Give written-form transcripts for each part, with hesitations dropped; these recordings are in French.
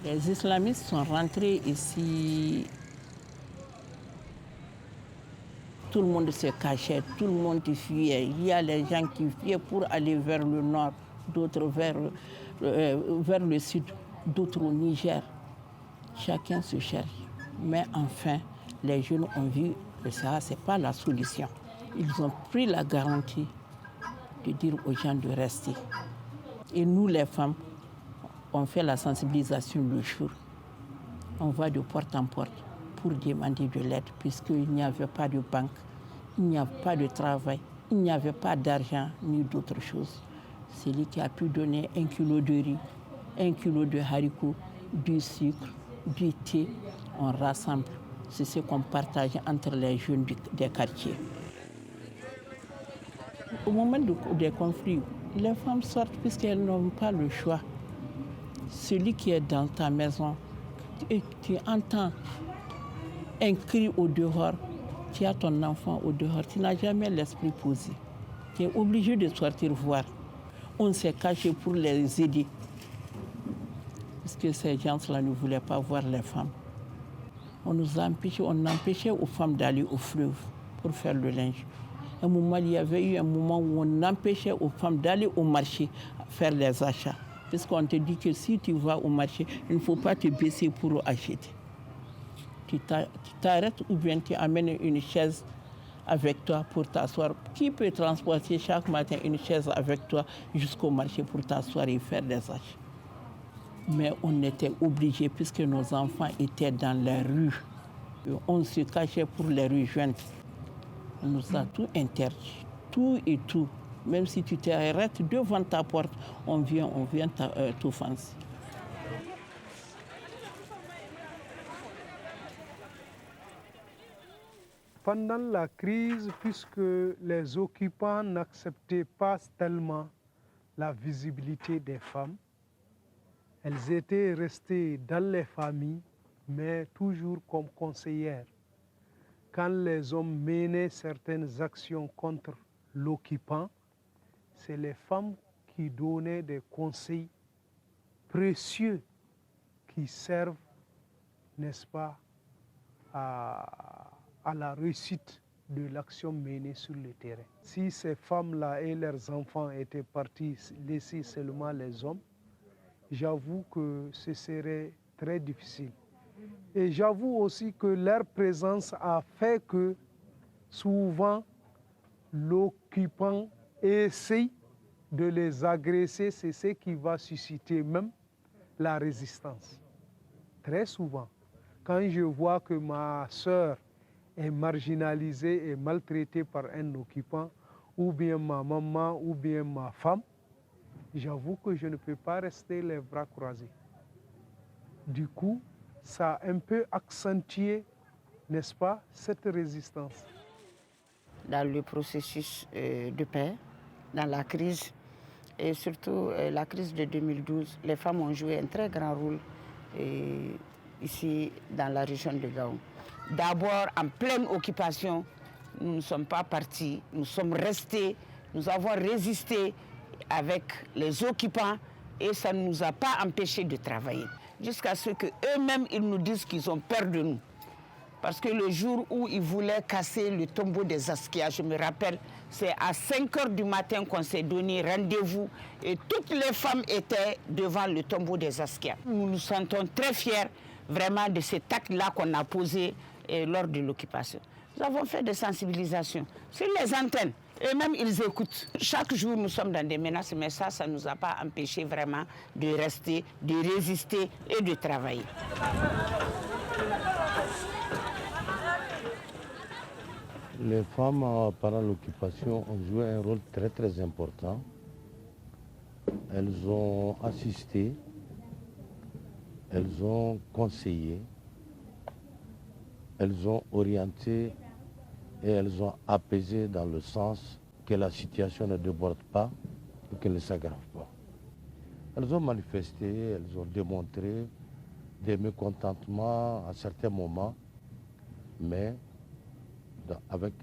Les islamistes sont rentrés ici. Tout le monde se cachait, tout le monde fuyait. Il y a les gens qui fuyaient pour aller vers le nord, d'autres vers le sud, d'autres au Niger. Chacun se cherche. Mais enfin, les jeunes ont vu que ça, ce n'est pas la solution. Ils ont pris la garantie de dire aux gens de rester. Et nous, les femmes, on fait la sensibilisation le jour. On va de porte en porte pour demander de l'aide, puisqu'il n'y avait pas de banque, il n'y avait pas de travail, il n'y avait pas d'argent ni d'autres choses. Celui qui a pu donner 1 kilo de riz, 1 kilo de haricots, du sucre, du thé, on rassemble. C'est ce qu'on partage entre les jeunes des quartiers. Au moment des conflits, les femmes sortent puisqu'elles n'ont pas le choix. Celui qui est dans ta maison, et tu entends un cri au dehors, tu as ton enfant au dehors, tu n'as jamais l'esprit posé. Tu es obligé de sortir voir. On s'est caché pour les aider. Parce que ces gens-là ne voulaient pas voir les femmes. On nous a empêchés, on empêchait aux femmes d'aller au fleuve pour faire le linge. Il y avait eu un moment où on empêchait aux femmes d'aller au marché faire les achats. Parce qu'on te dit que si tu vas au marché, il ne faut pas te baisser pour acheter. Tu t'arrêtes ou bien tu amènes une chaise avec toi pour t'asseoir. Qui peut transporter chaque matin une chaise avec toi jusqu'au marché pour t'asseoir et faire des achats? Mais on était obligés puisque nos enfants étaient dans les rues. On se cachait pour les rejoindre. On nous a tout interdit, tout et tout. Même si tu t'arrêtes devant ta porte, on vient t'offenser. Pendant la crise, puisque les occupants n'acceptaient pas tellement la visibilité des femmes, elles étaient restées dans les familles, mais toujours comme conseillères. Quand les hommes menaient certaines actions contre l'occupant, c'est les femmes qui donnaient des conseils précieux qui servent, n'est-ce pas, à la réussite de l'action menée sur le terrain. Si ces femmes-là et leurs enfants étaient partis laisser seulement les hommes, j'avoue que ce serait très difficile. Et j'avoue aussi que leur présence a fait que souvent l'occupant essaye de les agresser, c'est ce qui va susciter même la résistance. Très souvent, quand je vois que ma sœur est marginalisée et maltraitée par un occupant, ou bien ma maman, ou bien ma femme, j'avoue que je ne peux pas rester les bras croisés. Du coup, ça a un peu accentué, n'est-ce pas, cette résistance. Dans le processus de paix, dans la crise, et surtout la crise de 2012, les femmes ont joué un très grand rôle ici dans la région de Gao. D'abord, en pleine occupation, nous ne sommes pas partis, nous sommes restés, nous avons résisté avec les occupants et ça ne nous a pas empêchés de travailler. Jusqu'à ce qu'eux-mêmes, ils nous disent qu'ils ont peur de nous. Parce que le jour où ils voulaient casser le tombeau des Askia, je me rappelle, c'est à 5h du matin qu'on s'est donné rendez-vous et toutes les femmes étaient devant le tombeau des Askia. Nous nous sentons très fiers vraiment de cet acte-là qu'on a posé lors de l'occupation. Nous avons fait des sensibilisations sur les antennes. Eux-mêmes, ils écoutent. Chaque jour, nous sommes dans des menaces, mais ça ne nous a pas empêchés vraiment de rester, de résister et de travailler. Les femmes, pendant l'occupation, ont joué un rôle très très important. Elles ont assisté, elles ont conseillé, elles ont orienté et elles ont apaisé dans le sens que la situation ne déborde pas et qu'elle ne s'aggrave pas. Elles ont manifesté, elles ont démontré des mécontentements à certains moments, mais avec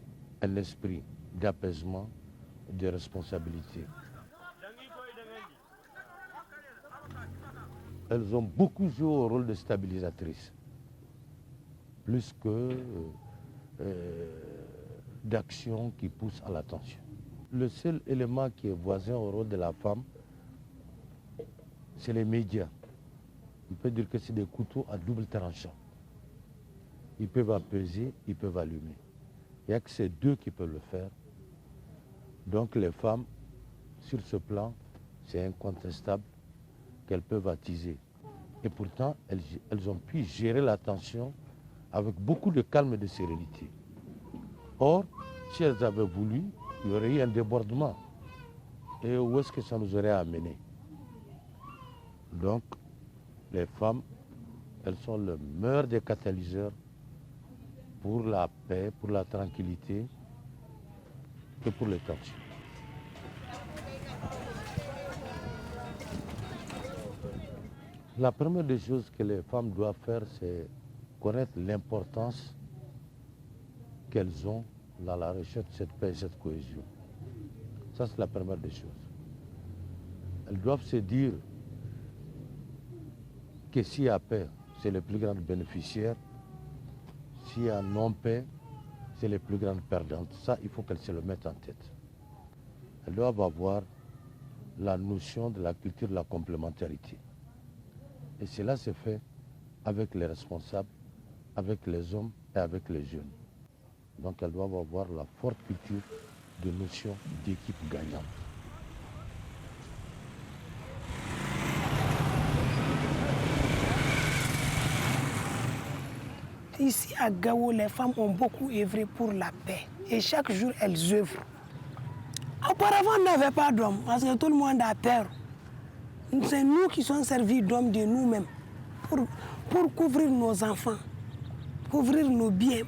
un esprit d'apaisement et de responsabilité. elles ont beaucoup joué au rôle de stabilisatrices, plus que d'action qui pousse à la tension. Le seul élément qui est voisin au rôle de la femme, c'est les médias. On peut dire que c'est des couteaux à double tranchant. Ils peuvent apaiser, ils peuvent allumer. Il n'y a que ces deux qui peuvent le faire. Donc les femmes, sur ce plan, c'est incontestable qu'elles peuvent attiser. Et pourtant, elles ont pu gérer la tension avec beaucoup de calme et de sérénité. Or, si elles avaient voulu, il y aurait eu un débordement. Et où est-ce que ça nous aurait amené? Donc, les femmes, elles sont le meilleur des catalyseurs pour la paix, pour la tranquillité et pour les tensions. La première des choses que les femmes doivent faire, c'est connaître l'importance qu'elles ont dans la recherche de cette paix et cette cohésion. Ça, c'est la première des choses. Elles doivent se dire que s'il y a paix, c'est les plus grandes bénéficiaires. S'il y a non-paix, c'est les plus grandes perdantes. Ça, il faut qu'elles se le mettent en tête. Elles doivent avoir la notion de la culture de la complémentarité. Et cela se fait avec les responsables, avec les hommes et avec les jeunes. Donc elles doivent avoir la forte culture de notion d'équipe gagnante. Ici à Gao, les femmes ont beaucoup œuvré pour la paix. Et chaque jour, elles œuvrent. Auparavant, on n'avait pas d'hommes parce que tout le monde a peur. C'est nous qui sommes servis d'hommes de nous-mêmes pour couvrir nos enfants, couvrir nos biens.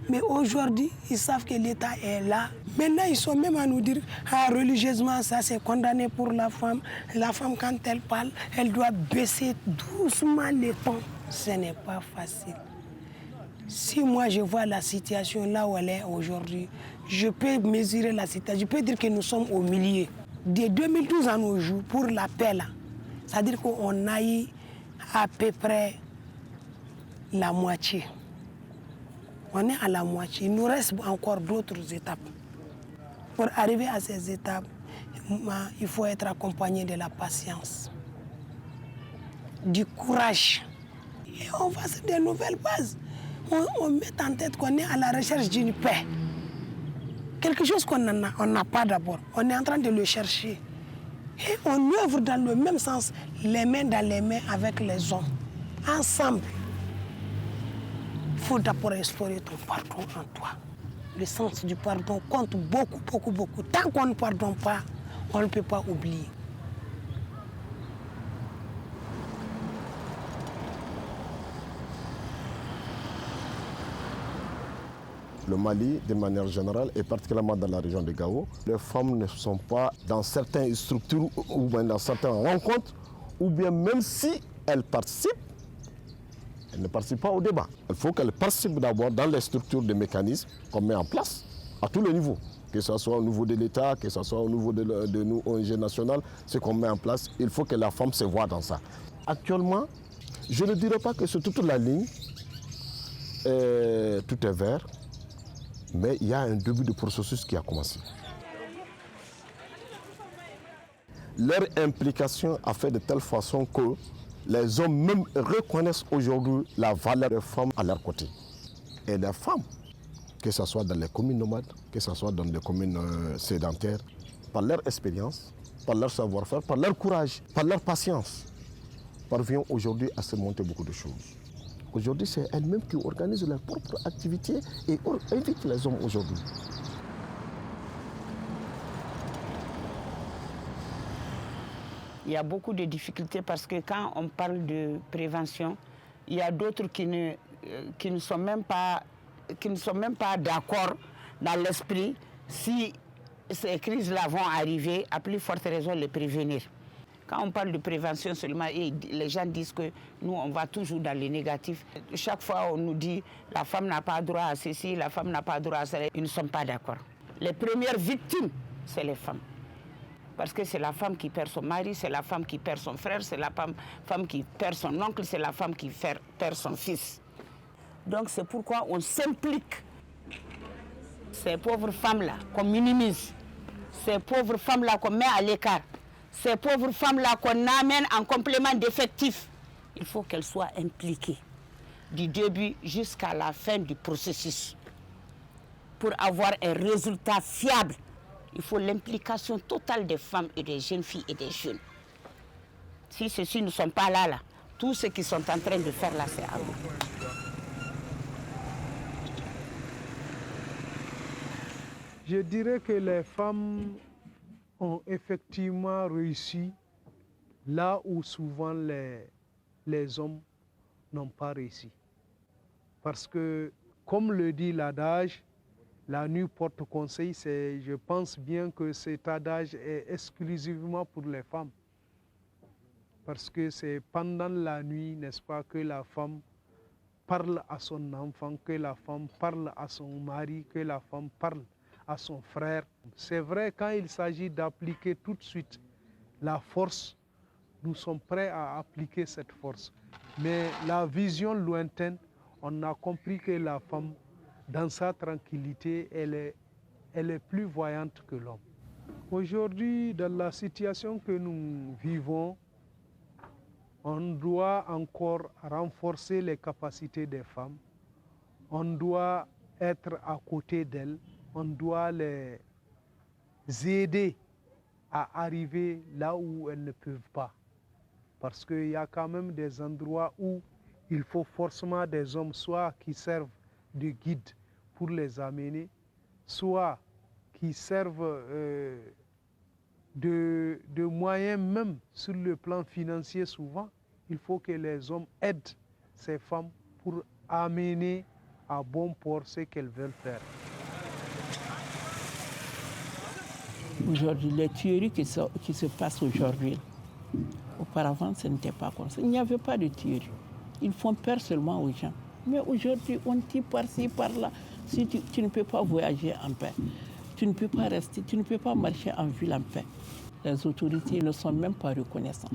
Mais aujourd'hui, ils savent que l'État est là. Maintenant, ils sont même à nous dire, religieusement, ça c'est condamné pour la femme. La femme, quand elle parle, elle doit baisser doucement les tons. Ce n'est pas facile. Si moi je vois la situation là où elle est aujourd'hui, je peux mesurer la situation. Je peux dire que nous sommes au milieu. De 2012 à nos jours, pour la paix là, c'est-à-dire qu'on a eu à peu près la moitié. On est à la moitié. Il nous reste encore d'autres étapes. Pour arriver à ces étapes, il faut être accompagné de la patience, du courage. Et on va sur de nouvelles bases. On met en tête qu'on est à la recherche d'une paix. Quelque chose qu'on n'a pas d'abord. On est en train de le chercher. Et on œuvre dans le même sens, les mains dans les mains avec les hommes. Ensemble. Il faut d'abord explorer ton pardon en toi. Le sens du pardon compte beaucoup, beaucoup, beaucoup. Tant qu'on ne pardonne pas, on ne peut pas oublier. Le Mali, de manière générale, et particulièrement dans la région de Gao, les femmes ne sont pas dans certaines structures ou bien dans certaines rencontres, ou bien même si elles participent, elles ne participent pas au débat. Il faut qu'elles participent d'abord dans les structures de mécanismes qu'on met en place à tous les niveaux, que ce soit au niveau de l'État, que ce soit au niveau de nos ONG nationales, ce qu'on met en place, il faut que la femme se voie dans ça. Actuellement, je ne dirais pas que sur toute la ligne, tout est vert, mais il y a un début de processus qui a commencé. Leur implication a fait de telle façon que les hommes même reconnaissent aujourd'hui la valeur des femmes à leur côté. Et les femmes, que ce soit dans les communes nomades, que ce soit dans les communes sédentaires, par leur expérience, par leur savoir-faire, par leur courage, par leur patience, parviennent aujourd'hui à surmonter beaucoup de choses. Aujourd'hui, c'est elles-mêmes qui organisent leurs propres activités et invitent les hommes aujourd'hui. Il y a beaucoup de difficultés parce que quand on parle de prévention, il y a d'autres qui ne sont même pas d'accord dans l'esprit si ces crises-là vont arriver, à plus forte raison les prévenir. Quand on parle de prévention seulement, les gens disent que nous, on va toujours dans les négatifs. Chaque fois, on nous dit la femme n'a pas droit à ceci, la femme n'a pas droit à cela. Ils ne sont pas d'accord. Les premières victimes, c'est les femmes. Parce que c'est la femme qui perd son mari, c'est la femme qui perd son frère, c'est la femme qui perd son oncle, c'est la femme qui perd son fils. Donc c'est pourquoi on s'implique. Ces pauvres femmes-là qu'on minimise, ces pauvres femmes-là qu'on met à l'écart, ces pauvres femmes-là qu'on amène en complément d'effectifs, il faut qu'elles soient impliquées du début jusqu'à la fin du processus. Pour avoir un résultat fiable, il faut l'implication totale des femmes et des jeunes filles et des jeunes. Si ceux-ci ne sont pas là, tout ce qu'ils sont en train de faire là, c'est à nous. Je dirais que les femmes ont effectivement réussi là où souvent les hommes n'ont pas réussi. Parce que, comme le dit l'adage, la nuit porte conseil, je pense bien que cet adage est exclusivement pour les femmes. Parce que c'est pendant la nuit, n'est-ce pas, que la femme parle à son enfant, que la femme parle à son mari, que la femme parle à son frère. C'est vrai, quand il s'agit d'appliquer tout de suite la force, nous sommes prêts à appliquer cette force. Mais la vision lointaine, on a compris que la femme, dans sa tranquillité, elle est plus voyante que l'homme. Aujourd'hui, dans la situation que nous vivons, on doit encore renforcer les capacités des femmes. On doit être à côté d'elles. On doit les aider à arriver là où elles ne peuvent pas. Parce qu'il y a quand même des endroits où il faut forcément des hommes, soit qui servent de guide pour les amener, soit qui servent de moyens même sur le plan financier souvent. Il faut que les hommes aident ces femmes pour amener à bon port ce qu'elles veulent faire. Aujourd'hui, les tueries qui se passent aujourd'hui, auparavant, ce n'était pas comme ça. Il n'y avait pas de tueries. Ils font peur seulement aux gens. Mais aujourd'hui, on tire par-ci, par-là. Si tu ne peux pas voyager en paix, tu ne peux pas rester, tu ne peux pas marcher en ville en paix. Les autorités ne sont même pas reconnaissants.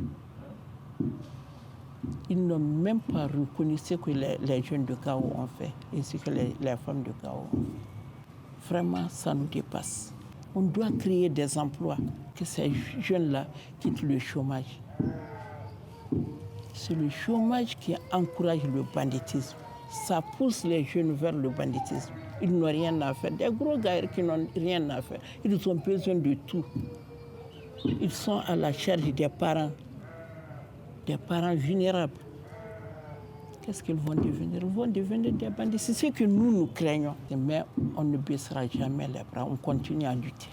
Ils n'ont même pas reconnu ce que les jeunes de Gao ont fait et ce que les femmes de Gao ont fait. Vraiment, ça nous dépasse. On doit créer des emplois, que ces jeunes-là quittent le chômage. C'est le chômage qui encourage le banditisme. Ça pousse les jeunes vers le banditisme. Ils n'ont rien à faire. Des gros gars qui n'ont rien à faire. Ils ont besoin de tout. Ils sont à la charge des parents vulnérables. Qu'est-ce qu'ils vont devenir? Ils vont devenir des bandits. C'est ce que nous craignons. Mais on ne baissera jamais les bras. On continue à lutter.